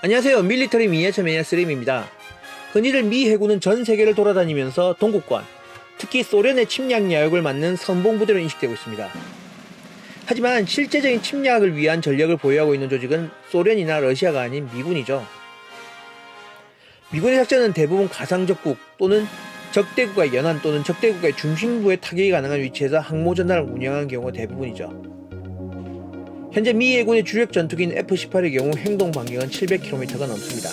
안녕하세요. 밀리터리 미니어처 매니아 쓰림입니다. 흔히들 미 해군은 전 세계를 돌아다니면서 동국권, 특히 소련의 침략 야욕을 맡는 선봉부대로 인식되고 있습니다. 하지만 실제적인 침략을 위한 전력을 보유하고 있는 조직은 소련이나 러시아가 아닌 미군이죠. 미군의 작전은 대부분 가상적국 또는 적대국가의 연안 또는 적대국가의 중심부에 타격이 가능한 위치에서 항모 전단을 운영하는 경우가 대부분이죠. 현재 미 해군의 주력 전투기인 F-18의 경우 행동 반경은 700km가 넘습니다.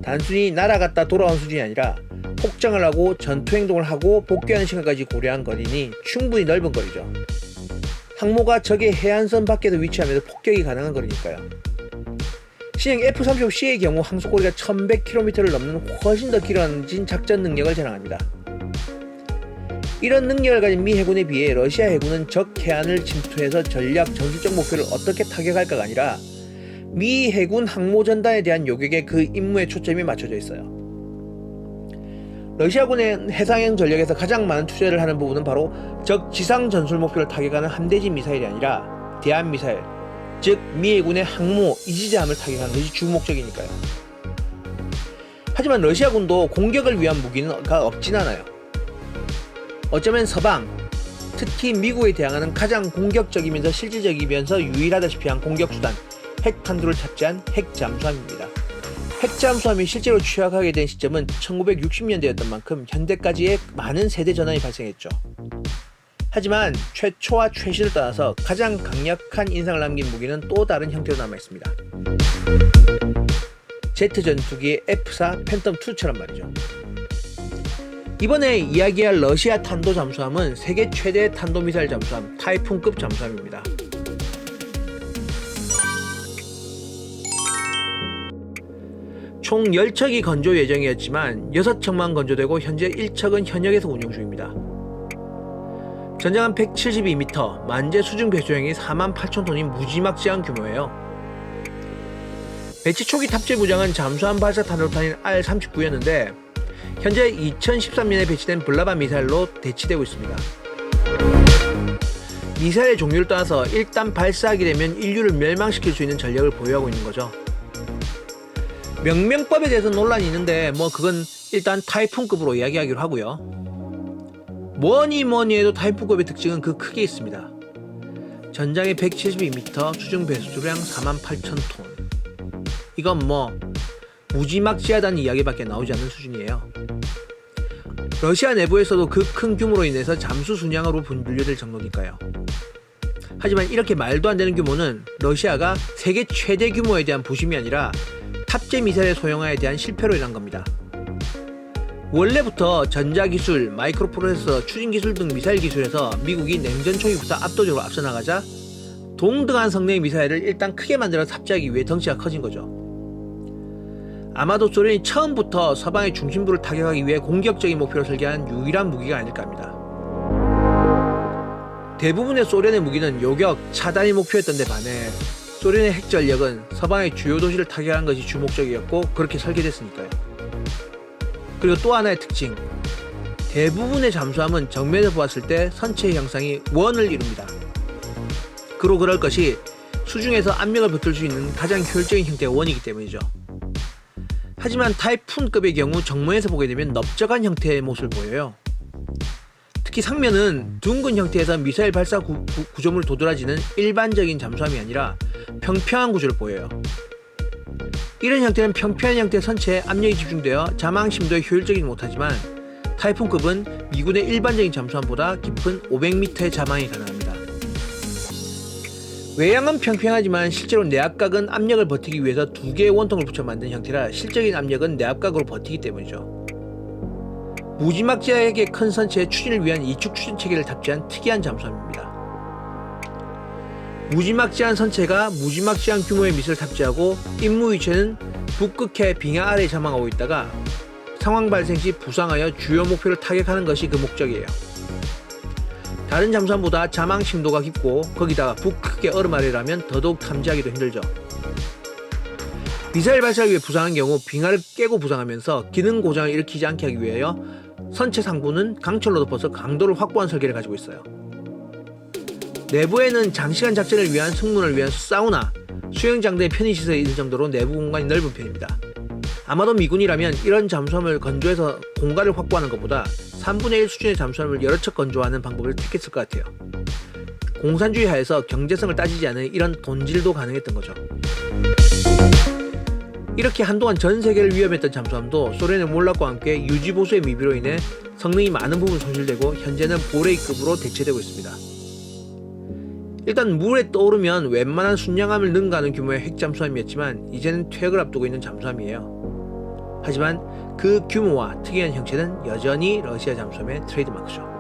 단순히 날아갔다 돌아온 수준이 아니라 폭장을 하고 전투 행동을 하고 복귀하는 시간까지 고려한 거리니 충분히 넓은 거리죠. 항모가 적의 해안선 밖에서 위치하면서 폭격이 가능한 거리니까요. 신형 F-35C의 경우 항속거리가 1100km를 넘는 훨씬 더 길어진 작전 능력을 자랑합니다. 이런 능력을 가진 미 해군에 비해 러시아 해군은 적 해안을 침투해서 전략 전술적 목표를 어떻게 타격할까가 아니라 미 해군 항모전단에 대한 요격에 그 임무에 초점이 맞춰져 있어요. 러시아군의 해상형 전력에서 가장 많은 투자를 하는 부분은 바로 적 지상 전술 목표를 타격하는 함대지 미사일이 아니라 대한 미사일, 즉 미 해군의 항모, 이지함을 타격하는 것이 주 목적이니까요. 하지만 러시아군도 공격을 위한 무기가 없진 않아요. 어쩌면 서방, 특히 미국에 대항하는 가장 공격적이면서 실질적이면서 유일하다시피 한 공격수단, 핵탄두를 탑재한 핵잠수함입니다. 핵잠수함이 실제로 취약하게 된 시점은 1960년대였던 만큼 현대까지의 많은 세대 전환이 발생했죠. 하지만 최초와 최신을 떠나서 가장 강력한 인상을 남긴 무기는 또 다른 형태로 남아있습니다. 제트 전투기의 F-4 팬텀2처럼 말이죠. 이번에 이야기할 러시아 탄도 잠수함은 세계 최대 탄도미사일 잠수함 타이푼급 잠수함입니다. 총 10척이 건조 예정이었지만 6척만 건조되고 현재 1척은 현역에서 운용 중입니다. 전장은 172m, 만재 수중 배수량이 48,000톤인 무지막지한 규모예요. 배치 초기 탑재 무장은 잠수함 발사 탄도탄인 R-39였는데 현재 2013년에 배치된 블라바 미사일로 대치되고 있습니다. 미사일의 종류를 떠나서 일단 발사하게 되면 인류를 멸망시킬 수 있는 전력을 보유하고 있는 거죠. 명명법에 대해서 논란이 있는데 그건 일단 타이푼급으로 이야기하기로 하고요. 뭐니 해도 타이푼급의 특징은 그 크게 있습니다. 전장이 172m, 수중 배수량 48,000톤. 이건 무지막지하다는 이야기밖에 나오지 않는 수준이에요. 러시아 내부에서도 그 큰 규모로 인해서 잠수 순양으로 분류될 정도니까요. 하지만 이렇게 말도 안 되는 규모는 러시아가 세계 최대 규모에 대한 부심이 아니라 탑재 미사일의 소형화에 대한 실패로 인한 겁니다. 원래부터 전자기술, 마이크로 프로세서, 추진기술 등 미사일 기술에서 미국이 냉전 초기부터 압도적으로 앞서 나가자 동등한 성능의 미사일을 일단 크게 만들어 탑재하기 위해 덩치가 커진 거죠. 아마도 소련이 처음부터 서방의 중심부를 타격하기 위해 공격적인 목표를 설계한 유일한 무기가 아닐까 합니다. 대부분의 소련의 무기는 요격, 차단이 목표였던 데 반해 소련의 핵전력은 서방의 주요 도시를 타격하는 것이 주 목적이었고 그렇게 설계됐으니까요. 그리고 또 하나의 특징, 대부분의 잠수함은 정면에서 보았을 때 선체의 형상이 원을 이룹니다. 그럴 것이 수중에서 압력을 버틸 수 있는 가장 효율적인 형태가 원이기 때문이죠. 하지만 타이푼급의 경우 정면에서 보게 되면 넓적한 형태의 모습을 보여요. 특히 상면은 둥근 형태에서 미사일 발사 구조물을 도드라지는 일반적인 잠수함이 아니라 평평한 구조를 보여요. 이런 형태는 평평한 형태의 선체에 압력이 집중되어 자망 심도에 효율적이지 못하지만 타이푼급은 미군의 일반적인 잠수함보다 깊은 500m의 자망이 가능합니다. 외양은 평평하지만 실제로 내압각은 압력을 버티기 위해서 두 개의 원통을 붙여 만든 형태라 실적인 압력은 내압각으로 버티기 때문이죠. 무지막지하게 큰 선체의 추진을 위한 이축 추진 체계를 탑재한 특이한 잠수함입니다. 무지막지한 선체가 무지막지한 규모의 미사일을 탑재하고 임무 위치는 북극해 빙하 아래에 자망하고 있다가 상황 발생 시 부상하여 주요 목표를 타격하는 것이 그 목적이에요. 다른 잠수함보다 자망 심도가 깊고 거기다가 북극의 얼음 아래라면 더더욱 탐지하기도 힘들죠. 미사일 발사를 위해 부상한 경우 빙하를 깨고 부상하면서 기능 고장을 일으키지 않게 하기 위하여 선체 상부는 강철로 덮어서 강도를 확보한 설계를 가지고 있어요. 내부에는 장시간 작전을 위한 승무원을 위한 사우나, 수영장 내 편의시설이 있을 정도로 내부 공간이 넓은 편입니다. 아마도 미군이라면 이런 잠수함을 건조해서 공간을 확보하는 것보다 3분의 1 수준의 잠수함을 여러 척 건조하는 방법을 택했을 것 같아요. 공산주의 하에서 경제성을 따지지 않은 이런 돈질도 가능했던 거죠. 이렇게 한동안 전 세계를 위협했던 잠수함도 소련의 몰락과 함께 유지보수의 미비로 인해 성능이 많은 부분 손실되고 현재는 보레이급으로 대체되고 있습니다. 일단 물에 떠오르면 웬만한 순양함을 능가하는 규모의 핵잠수함이었지만 이제는 퇴역을 앞두고 있는 잠수함이에요. 하지만 그 규모와 특이한 형체는 여전히 러시아 잠수함의 트레이드마크죠.